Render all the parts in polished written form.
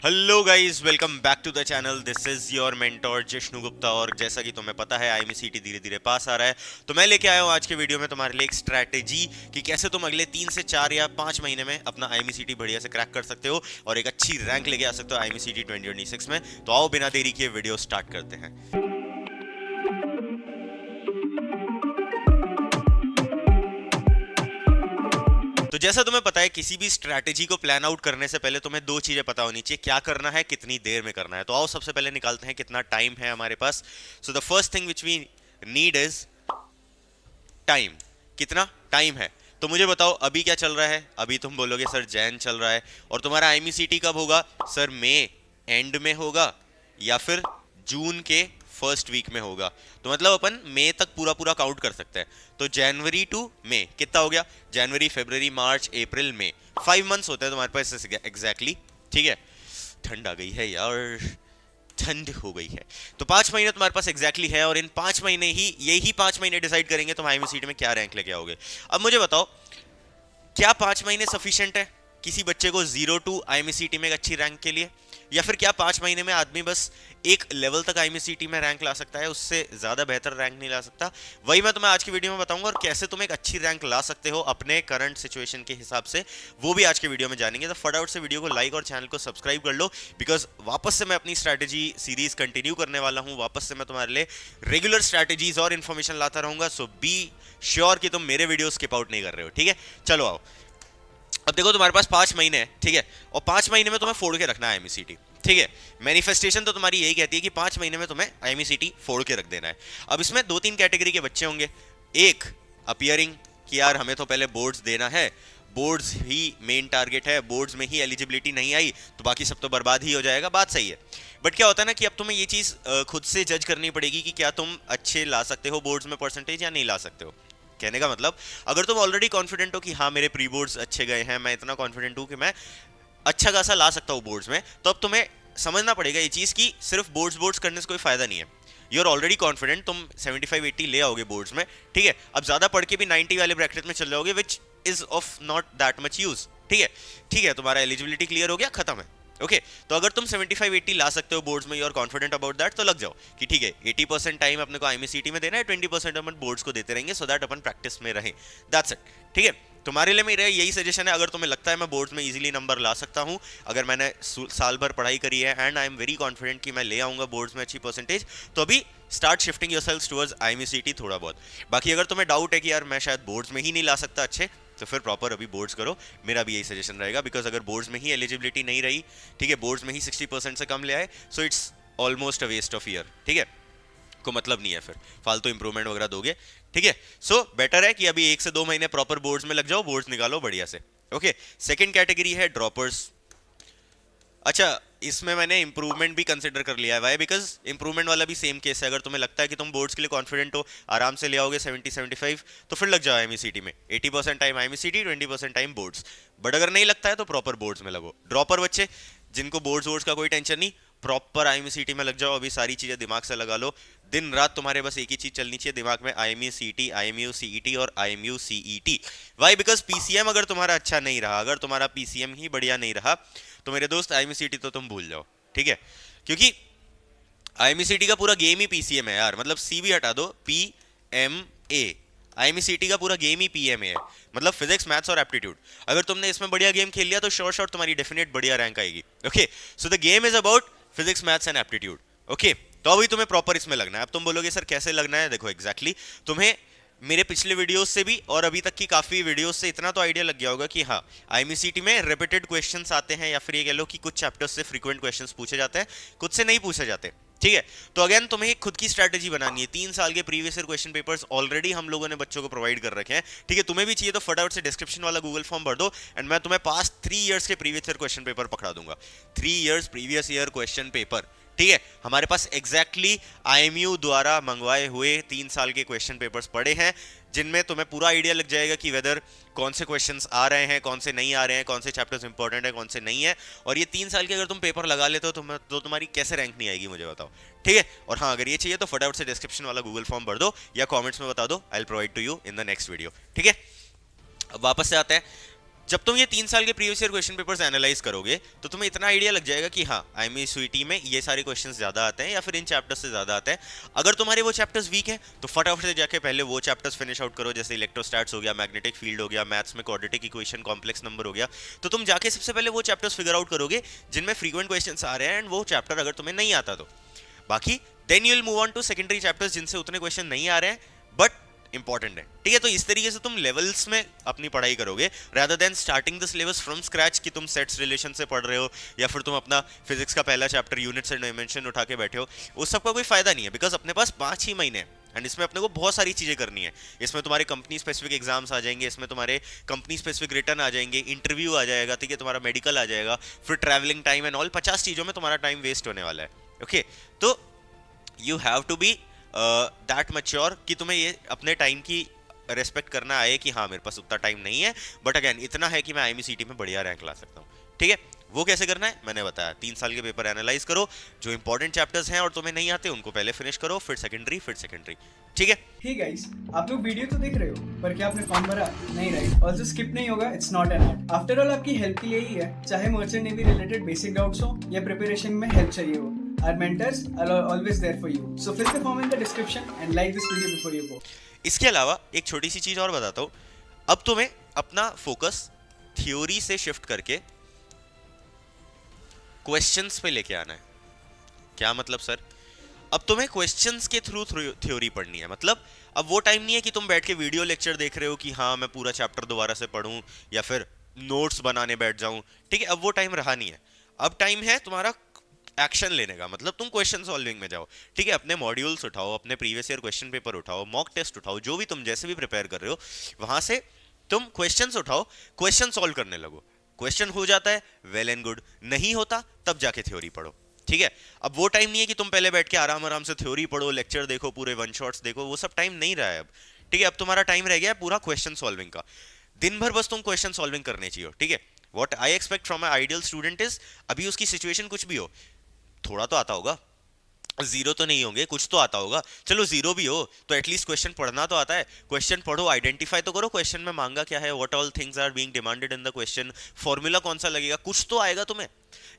Hello guys, welcome back to the channel. This is your mentor Jishnu Gupta. और जैसा कि तुम्हें पता है, आईएमसीटी धीरे धीरे पास आ रहा है, तो मैं लेके आया हूँ आज के वीडियो में तुम्हारे लिए एक स्ट्रैटेजी कि कैसे तुम अगले 3 से 4 या 5 महीने में अपना आईएमसीटी बढ़िया से क्रैक कर सकते हो और एक अच्छी रैंक लेके आ सकते हो आईएमसीटी 2026 में। तो आओ बिना देरी किए वीडियो स्टार्ट करते हैं। तो जैसा तुम्हें पता है, किसी भी स्ट्रैटेजी को प्लान आउट करने से पहले तुम्हें दो चीजें पता होनी चाहिए, क्या करना है, कितनी देर में करना है। तो आओ सबसे पहले निकालते हैं कितना टाइम है हमारे पास। So the first thing which we need is time. कितना टाइम है? तो मुझे बताओ अभी क्या चल रहा है। अभी तुम बोलोगे सर जैन चल रहा है। और तुम्हारा आईएमसीटी कब होगा? सर मई एंड में होगा या फिर जून के फर्स्ट वीक में होगा। तो मतलब अपन मई तक पूरा पूरा काउंट कर सकते हैं। तो जनवरी टू मई कितना हो गया? जनवरी, फरवरी, मार्च, अप्रैल, मई, 5 मंथ्स होते हैं तुम्हारे पास एग्जैक्टली। ठीक है, ठंड आ गई है यार, ठंड हो गई है। तो 5 महीने तुम्हारे पास एग्जैक्टली है और इन 5 महीने ही, यही 5 महीने डिसाइड करेंगे तुम आईएमसीटी में क्या रैंक लेके आओगे। अब मुझे बताओ, क्या 5 महीने सफिशिएंट है किसी बच्चे को 0 टू आईएमसीटी में एक अच्छी रैंक के लिए? या फिर क्या 5 महीने में आदमी बस एक लेवल तक आईएमसीटी में रैंक ला सकता है, उससे ज्यादा बेहतर रैंक नहीं ला सकता? वही मैं तुम्हें आज की वीडियो में बताऊंगा, और कैसे तुम एक अच्छी रैंक ला सकते हो अपने करंट सिचुएशन के हिसाब से, वो भी आज के वीडियो में जानेंगे। तो फटाफट से वीडियो को लाइक और चैनल को सब्सक्राइब कर लो, बिकॉज वापस से मैं अपनी स्ट्रैटेजी सीरीज कंटिन्यू करने वाला हूँ। वापस से मैं तुम्हारे लिए रेगुलर स्ट्रैटेजीज और इन्फॉर्मेशन लाता रहूंगा। सो बी श्योर कि तुम मेरे वीडियो स्किप आउट नहीं कर रहे हो। ठीक है, चलो आओ। अब देखो, तुम्हारे पास 5 महीने हैं, ठीक है, और 5 महीने में तुम्हें फोड़ के रखना है आईएमसीटी। ठीक है, मैनिफेस्टेशन तो तुम्हारी यही कहती है कि 5 महीने में तुम्हें आईएमसीटी फोड़ के रख देना है। अब इसमें दो तीन कैटेगरी के बच्चे होंगे। एक अपियरिंग कि यार हमें तो पहले बोर्ड्स देना है, बोर्ड्स ही मेन टारगेट है, बोर्ड्स में ही एलिजिबिलिटी नहीं आई तो बाकी सब तो बर्बाद ही हो जाएगा। बात सही है, बट क्या होता है ना कि अब तुम्हें ये चीज़ खुद से जज करनी पड़ेगी कि क्या तुम अच्छे ला सकते हो बोर्ड्स में परसेंटेज या नहीं ला सकते हो। कहने का मतलब, अगर तुम ऑलरेडी कॉन्फिडेंट हो कि हाँ मेरे प्री बोर्ड्स अच्छे गए हैं, मैं इतना कॉन्फिडेंट हूँ कि मैं अच्छा खासा ला सकता हूँ बोर्ड्स में, तो अब तुम्हें समझना पड़ेगा ये चीज़ कि सिर्फ बोर्ड्स बोर्ड्स करने से कोई फायदा नहीं है। यू आर ऑलरेडी कॉन्फिडेंट, तुम 75-80 ले आओगे बोर्ड्स में, ठीक है। अब ज़्यादा पढ़ के भी 90 वाले ब्रैकेट में चल जाओगे, which is of not that much use. ठीक है, ठीक है, तुम्हारा एलिजिबिलिटी क्लियर हो गया, खत्म है। ओके तो अगर तुम 75-80 ला सकते हो बोर्ड्स में, you are confident about that, तो लग जाओ कि ठीक है 80% टाइम अपने को आईएमसीटी में देना है, 20% अपन बोर्ड्स को देते रहेंगे, सो दैट अपन प्रैक्टिस में रहें। That's it. ठीक है, तुम्हारे लिए मेरा यही सजेशन है। अगर तुम्हें लगता है मैं बोर्ड्स में इजीली नंबर ला सकता हूँ, अगर मैंने साल भर पढ़ाई करी है and I am very confident कि मैं ले आऊंगा बोर्ड्स में अच्छी परसेंटेज, तो अभी start shifting yourselves towards IMCT थोड़ा बहुत। बाकी अगर तुम्हें डाउट है कि यार मैं शायद बोर्ड्स में ही नहीं ला सकता अच्छे, तो फिर प्रॉपर अभी बोर्ड्स करो। मेरा भी यही सजेशन रहेगा, बिकॉज अगर बोर्ड्स में ही एलिजिबिलिटी नहीं रही, ठीक है, बोर्ड्स में ही 60% से कम ले आए, so it's almost a waste of year. ठीक है, को मतलब नहीं है, फिर फालतू इंप्रूवमेंट वगैरह दोगे। ठीक है, सो बेटर है कि अभी 1 से 2 महीने प्रॉपर बोर्ड्स में लग जाओ, बोर्ड्स निकालो बढ़िया से। ओके, सेकंड कैटेगरी है ड्रॉपर्स। अच्छा, इसमें मैंने इंप्रूवमेंट भी कंसिडर कर लिया है। वाई? बिकॉज इंप्रूवमेंट वाला भी सेम केस है। अगर तुम्हें लगता है कि तुम बोर्ड्स के लिए कॉन्फिडेंट हो, आराम से ले आओगे 70-75, तो फिर लग जाओ आईएमसीटी में। 80% time IMCT, 20% time boards. But अगर नहीं लगता है तो प्रॉपर बोर्ड्स में लगो। ड्रॉपर बच्चे जिनको बोर्ड्स वोर्ड्स का कोई टेंशन नहीं, प्रॉपर आईएमसीटी में लग जाओ। अभी सारी चीजें दिमाग से लगा लो, दिन रात तुम्हारे बस एक ही चीज चलनी चाहिए दिमाग में, आईएमयू सीटी, आईएमयू सीईटी और IMU CET. Why? Because PCM अगर तुम्हारा अच्छा नहीं रहा, अगर तुम्हारा पीसीएम ही बढ़िया नहीं रहा, तो मेरे दोस्त आईएमसीटी तो तुम भूल जाओ। ठीक है, क्योंकि आईएमसीटी का पूरा गेम ही पीसीएम है यार। मतलब सी भी हटा दो, पी एम ए, आईएमसीटी का पूरा गेम ही पीएमए है। मतलब फिजिक्स, मैथ्स और एप्टीट्यूड। अगर तुमने इसमें बढ़िया गेम खेल लिया तो श्योर श्योर तुम्हारी डेफिनेट बढ़िया रैंक आएगी। Okay, so the game is about physics, maths and aptitude. Okay, तो अभी तुम्हें प्रॉपर इसमें लगना है। अब तुम बोलोगे सर कैसे लगना है? देखो एग्जैक्टली तुम्हें मेरे पिछले वीडियोस से भी और अभी तक की काफी वीडियोस से इतना तो आइडिया लग गया होगा कि हाँ, आईएमसीटी में रिपीटेड क्वेश्चंस आते हैं, या फिर ये कह लो कि कुछ चैप्टर्स से फ्रीक्वेंट क्वेश्चंस पूछे जाते हैं, कुछ से नहीं पूछे जाते। ठीक है, तो अगेन तुम्हें खुद की स्ट्रैटेजी बनानी है। 3 साल के previous year question papers already हम लोगों ने बच्चों को प्रोवाइड कर रखे हैं। ठीक है, तुम्हें भी चाहिए तो फटाफट से डिस्क्रिप्शन वाला गूगल फॉर्म भर दो, एंड मैं तुम्हें पास्ट 3 इयर्स के प्रीवियस ईयर क्वेश्चन पेपर पकड़ा दूंगा। 3 years previous year question paper. ठीक है, हमारे पास एग्जैक्टली आईएमयू द्वारा मंगवाए हुए 3 साल के क्वेश्चन पेपर्स पड़े हैं, जिनमें तुम्हें पूरा आइडिया लग जाएगा कि वेदर कौन से क्वेश्चंस आ रहे हैं, कौन से नहीं आ रहे हैं, कौन से चैप्टर्स इंपॉर्टेंट है, कौन से नहीं है। और ये 3 साल के अगर तुम पेपर लगा लेते हो तो तुम्हारी कैसे रैंक नहीं आएगी, मुझे बताओ। ठीक है, और हाँ, अगर ये चाहिए तो फटाफट से डिस्क्रिप्शन वाला गूगल फॉर्म भर दो या कॉमेंट्स में बता दो, I will provide to you in the next video. ठीक है, अब वापस से आते हैं। जब तुम ये 3 साल के previous year question papers analyse करोगे तो तुम्हें इतना आइडिया लग जाएगा कि हाँ IME में ये सारे क्वेश्चंस ज्यादा आते हैं या फिर इन चैप्टर्स से ज्यादा आते हैं। अगर तुम्हारे वो चैप्टर्स वीक हैं तो फटाफट से जाके पहले वो चैप्टर्स फिनिश आउट करो, जैसे इलेक्ट्रोस्टैट्स हो गया, मैग्नेटिक फील्ड हो गया, मैथ्स में क्वाड्रेटिक इक्वेशन, कॉम्प्लेक्स नंबर हो गया। तो तुम जाके सबसे पहले वो चैप्टर्स फिगर आउट करोगे जिनमें फ्रीक्वेंट क्वेश्चंस आ रहे हैं, एंड वो चैप्टर अगर तुम्हें नहीं आता तो बाकी then you will move on to secondary chapters जिनसे उतने क्वेश्चन नहीं आ रहे हैं बट इंपॉर्टेंट है। ठीक है, तो इस तरीके से तुम लेवल्स में अपनी पढ़ाई करोगे rather than starting the syllabus from scratch कि तुम सेट्स रिलेशन से पढ़ रहे हो या फिर तुम अपना फिजिक्स का पहला चैप्टर यूनिट्स एंड डायमेंशन उठा के बैठे हो। उस सब का कोई फायदा नहीं है, बिकॉज अपने पास 5 ही महीने हैं एंड इसमें अपने को बहुत सारी चीजें करनी है। इसमें तुम्हारे कंपनी स्पेसिफिक एग्जाम्स आ जाएंगे, इसमें तुम्हारे कंपनी स्पेसिफिक रिटर्न आ जाएंगे, इंटरव्यू आ जाएगा, ठीक है, तुम्हारा मेडिकल आ जाएगा, फिर ट्रैवलिंग टाइम एंड ऑल, 50 चीजों में तुम्हारा टाइम वेस्ट होने वाला है। ओके, तो you have to be that mature कि तुम्हें ये अपने टाइम की रेस्पेक्ट करना आए कि हाँ मेरे पास उतना टाइम नहीं है, बट अगेन इतना है कि मैं IME में बढ़िया रैंक ला सकता हूँ। ठीक है, वो कैसे करना है मैंने बताया। 3 साल के पेपर एनालाइज करो, जो इंपॉर्टेंट चैप्टर्स हैं और तुम्हें नहीं आते उनको पहले फिनिश करो, फिर सेकेंडरी। ठीक है। हे गाइस, आप लोग वीडियो तो देख रहे हो पर क्या आपने फॉर्म भरा? नहीं, राइट? ऑल्सो स्किप नहीं होगा, it's not an art. After all आपकी हेल्प के लिए ही है, चाहे merchant navy related basic doubts हो या प्रिपरेशन में हेल्प चाहिए हो। Our mentors are always there for you. So fill the form in the description and like this video before you go. इसके अलावा एक छोटी सी चीज और बताता हूँ, अब तुम्हें अपना फोकस थ्योरी से शिफ्ट करके क्वेश्चंस पे लेके आना है। क्या मतलब सर? अब तुम्हें क्वेश्चंस के थ्रू थ्योरी पढ़नी है। मतलब अब वो टाइम नहीं है कि तुम बैठ के वीडियो लेक्चर देख रहे हो कि हाँ मैं पूरा चैप्टर दोबारा से पढूं या फिर नोट्स बनाने बैठ जाऊं। ठीक है, अब वो टाइम रहा नहीं है। अब टाइम है तुम्हारा एक्शन लेने का, मतलब तुम क्वेश्चन सॉल्विंग में जाओ। ठीक है, अपने मॉड्यूल्स उठाओ, अपने प्रीवियस ईयर क्वेश्चन पेपर उठाओ, मॉक टेस्ट उठाओ, जो भी तुम जैसे भी प्रिपेयर कर रहे हो वहां से तुम क्वेश्चंस उठाओ, क्वेश्चन सॉल्व करने लगो। क्वेश्चन हो जाता है वेल एंड गुड, नहीं होता तब जाके थ्योरी पढ़ो। ठीक है, अब वो टाइम नहीं है कि तुम पहले बैठ के आराम आराम से थ्योरी पढ़ो, लेक्चर देखो, पूरे वन शॉट्स देखो, वो सब टाइम नहीं रहा है अब। ठीक है, अब तुम्हारा टाइम रह गया है पूरा क्वेश्चन सॉल्विंग का। दिन भर बस तुम क्वेश्चन सॉल्विंग करने चाहिए। ठीक है, what I expect from my ideal student is, अभी उसकी सिचुएशन कुछ भी हो, थोड़ा तो आता होगा, जीरो तो नहीं होंगे, कुछ तो आता होगा। चलो जीरो भी हो तो एटलीस्ट क्वेश्चन पढ़ना तो आता है। क्वेश्चन पढ़ो, आइडेंटिफाई तो करो क्वेश्चन में मांगा क्या है, what all things are being demanded in the question, formula कौन सा लगेगा, कुछ तो आएगा तुम्हें।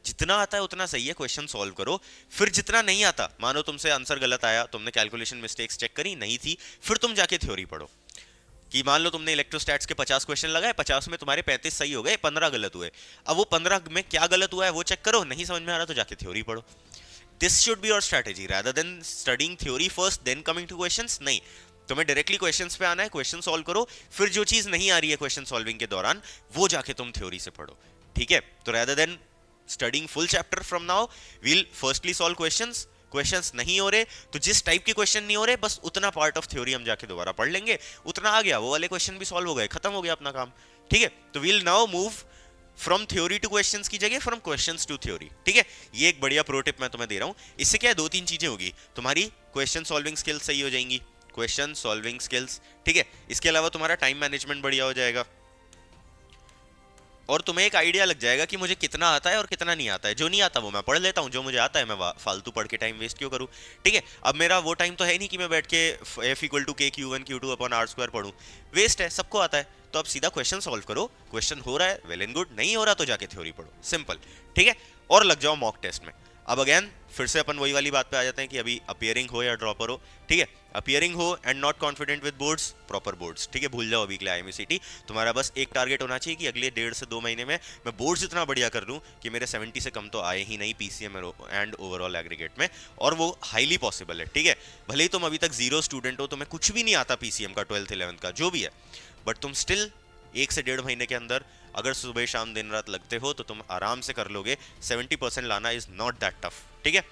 जितना आता है उतना सही है, क्वेश्चन सॉल्व करो। फिर जितना नहीं आता, मानो तुमसे आंसर गलत आया, तुमने कैलकुलेशन मिस्टेक्स चेक करी, नहीं थी, फिर तुम जाके थ्योरी पढ़ो। कि मान लो तुमने इलेक्ट्रोस्टैट्स के 50 क्वेश्चन लगाए, 50 में तुम्हारे 35 सही हो गए, 15 गलत हुए। अब वो 15 में क्या गलत हुआ है वो चेक करो, नहीं समझ में आ रहा तो जाके थ्योरी पढ़ो। This should be your strategy rather than studying theory first then coming to questions. नहीं, तुम्हें डायरेक्टली क्वेश्चंस पे आना है, क्वेश्चन सॉल्व करो, फिर जो चीज नहीं आ रही है क्वेश्चन सॉल्विंग के दौरान वो जाके तुम थ्योरी से पढ़ो। ठीक है, तो rather than studying full chapter from now, we'll firstly solve questions. Questions नहीं हो रहे तो जिस टाइप के क्वेश्चन नहीं हो रहे बस उतना पार्ट ऑफ थ्योरी हम जाके दोबारा पढ़ लेंगे, उतना आ गया, वो वाले क्वेश्चन भी सॉल्व हो गए, खत्म हो गया अपना काम। ठीक है, तो we'll now move from theory to questions की जगह फ्रॉम क्वेश्चंस टू थ्योरी। ठीक है, ये एक बढ़िया प्रो टिप मैं तुम्हें दे रहा हूं। इससे क्या है, 2-3 चीजें होगी, तुम्हारी क्वेश्चन सॉल्विंग स्किल्स सही हो जाएंगी, क्वेश्चन सॉल्विंग स्किल्स। ठीक है, इसके अलावा तुम्हारा टाइम मैनेजमेंट बढ़िया हो जाएगा और तुम्हें एक आइडिया लग जाएगा कि मुझे कितना आता है और कितना नहीं आता है। जो नहीं आता वो मैं पढ़ लेता हूँ, जो मुझे आता है मैं फालतू पढ़ के टाइम वेस्ट क्यों करूँ। ठीक है, अब मेरा वो टाइम तो है नहीं कि मैं बैठ के F=k(q1q2/r²) पढ़ूँ, वेस्ट है, सबको आता है। तो अब सीधा क्वेश्चन सॉल्व करो, क्वेश्चन हो रहा है वेल एंड गुड, नहीं हो रहा तो जाके थ्योरी पढ़ो, सिंपल। ठीक है, और लग जाओ मॉक टेस्ट में। अब अगेन फिर से अपन वही वाली बात पे आ जाते हैं कि अभी अपियरिंग हो या ड्रॉपर हो। ठीक है, अपियरिंग हो and not confident with boards, proper boards. ठीक है, भूल जाओ अभी के लिए IME। तुम्हारा बस एक टारगेट होना चाहिए कि अगले 1.5 से 2 महीने में मैं बोर्ड्स इतना बढ़िया कर लूँ कि मेरे 70 से कम तो आए ही नहीं PCM एंड ओवरऑल एग्रीगेट में, और वो हाईली पॉसिबल है। ठीक है, भले ही तुम अभी तक जीरो स्टूडेंट हो, तुम्हें कुछ भी नहीं आता PCM का, 12th 11th का जो भी है, बट तुम स्टिल 1 से 1.5 महीने के अंदर अगर सुबह शाम दिन रात लगते हो तो तुम आराम से कर लोगे। 70% लाना इज नॉट दैट टफ। ठीक है,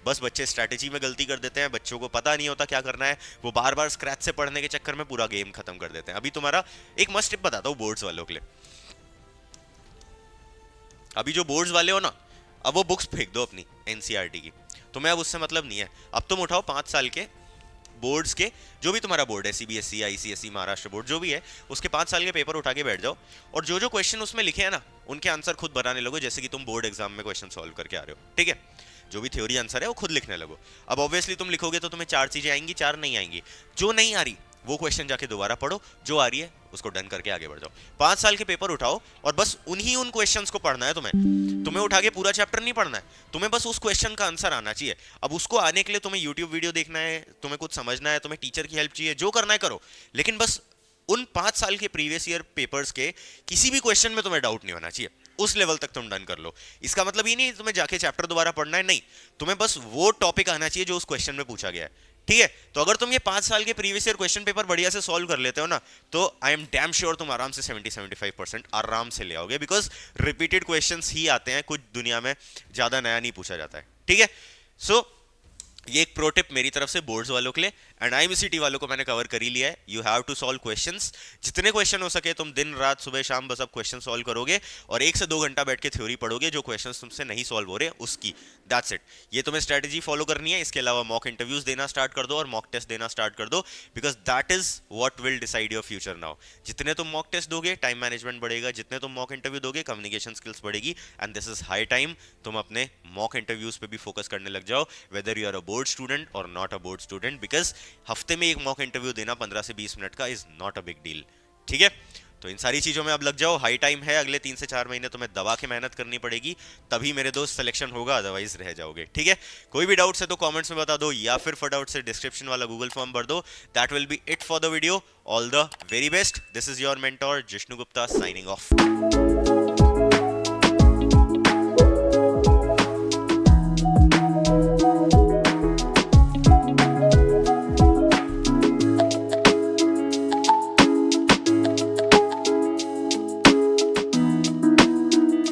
बस बच्चे स्ट्रैटेजी में गलती कर देते हैं, बच्चों को पता नहीं होता क्या करना है, वो बार बार स्क्रैच से पढ़ने के चक्कर में पूरा गेम खत्म कर देते हैं। अभी तुम्हारा एक मस्ट टिप बताता हूँ बोर्ड्स वालों के लिए। अभी जो बोर्ड्स वाले हो ना, अब वो बुक्स फेंक दो अपनी NCERT की, तुम्हें अब उससे मतलब नहीं है। अब तुम उठाओ 5 साल के बोर्ड्स के, जो भी तुम्हारा बोर्ड है, CBSE, ICSE, महाराष्ट्र बोर्ड, जो भी है, उसके 5 साल के पेपर उठा के बैठ जाओ और जो जो क्वेश्चन उसमें लिखे हैं ना उनके आंसर खुद बनाने लगो, जैसे कि तुम बोर्ड एग्जाम में क्वेश्चन सॉल्व करके आ रहे हो। ठीक है, जो भी थ्योरी आंसर है वो खुद लिखने लगो। अब ऑब्वियसली तुम लिखोगे तो तुम्हें 4 चीजें आएंगी, 4 नहीं आएंगी। जो नहीं आ रही वो क्वेश्चन जाके दोबारा पढ़ो, जो आ रही है उसको डन करके आगे बढ़ जाओ। 5 साल के पेपर उठाओ और बस उन क्वेश्चंस को पढ़ना है तुम्हें उठा के पूरा चैप्टर नहीं पढ़ना है, तुम्हें बस उस क्वेश्चन का आंसर आना चाहिए। अब उसको आने के लिए तुम्हें यूट्यूब वीडियो देखना है, तुम्हें कुछ समझना है, तुम्हें टीचर की हेल्प चाहिए, जो करना है करो, लेकिन बस उन 5 साल के प्रीवियस ईयर पेपर्स के किसी भी क्वेश्चन में तुम्हें डाउट नहीं होना चाहिए, उस लेवल तक तुम डन कर लो। इसका मतलब ये नहीं तुम्हें जाके चैप्टर दोबारा पढ़ना है, नहीं, तुम्हें बस वो टॉपिक आना चाहिए जो उस क्वेश्चन में पूछा गया है। ठीक है, तो अगर तुम ये 5 साल के प्रीवियस ईयर क्वेश्चन पेपर बढ़िया से सॉल्व कर लेते हो ना, तो आई एम डैम श्योर तुम आराम से 70-75% आराम से ले आओगे, बिकॉज रिपीटेड क्वेश्चंस ही आते हैं, कुछ दुनिया में ज्यादा नया नहीं पूछा जाता है। ठीक है, सो ये एक प्रो टिप मेरी तरफ से बोर्ड्स वालों के लिए, एंड आईएमसीटी वालों को मैंने कवर कर ही लिया है। You have to solve questions, जितने क्वेश्चन हो सके तुम दिन रात सुबह शाम बस अब क्वेश्चन सॉल्व करोगे और 1 से 2 घंटा बैठ के थ्योरी पढ़ोगे, जो क्वेश्चंस तुमसे नहीं सॉल्व हो रहे उसकी, दैट्स इट। ये तुम्हें स्ट्रेटेजी फॉलो करनी है। इसके अलावा मॉक इंटरव्यूज देना स्टार्ट कर दो और मॉक टेस्ट देना स्टार्ट कर दो, because that is what will decide your future now. जितने तुम मॉक टेस्ट दोगे टाइम मैनेजमेंट बढ़ेगा, जितने तुम मॉक इंटरव्यू दोगे कम्युनिकेशन स्किल्स बढ़ेगी, and this is high time तुम अपने मॉक इंटरव्यूज पे भी फोकस करने लग जाओ, whether you are a board student और not a board student, because हफ्ते में एक मॉक इंटरव्यू देना 15 से 20 मिनट का is not a big deal. ठीक है, तो इन सारी चीजों में अब लग जाओ, हाई टाइम है। अगले 3 से 4 महीने तुम्हें दबा के मेहनत करनी पड़ेगी, तभी मेरे दोस्त सिलेक्शन होगा, अदरवाइज रह जाओगे। ठीक है, कोई भी डाउट्स है तो कमेंट्स में बता दो, या फिर फटाफट से डिस्क्रिप्शन वाला गूगल फॉर्म भर दो। That will be it for the video. All the very best. This is your mentor Jishnu Gupta signing off.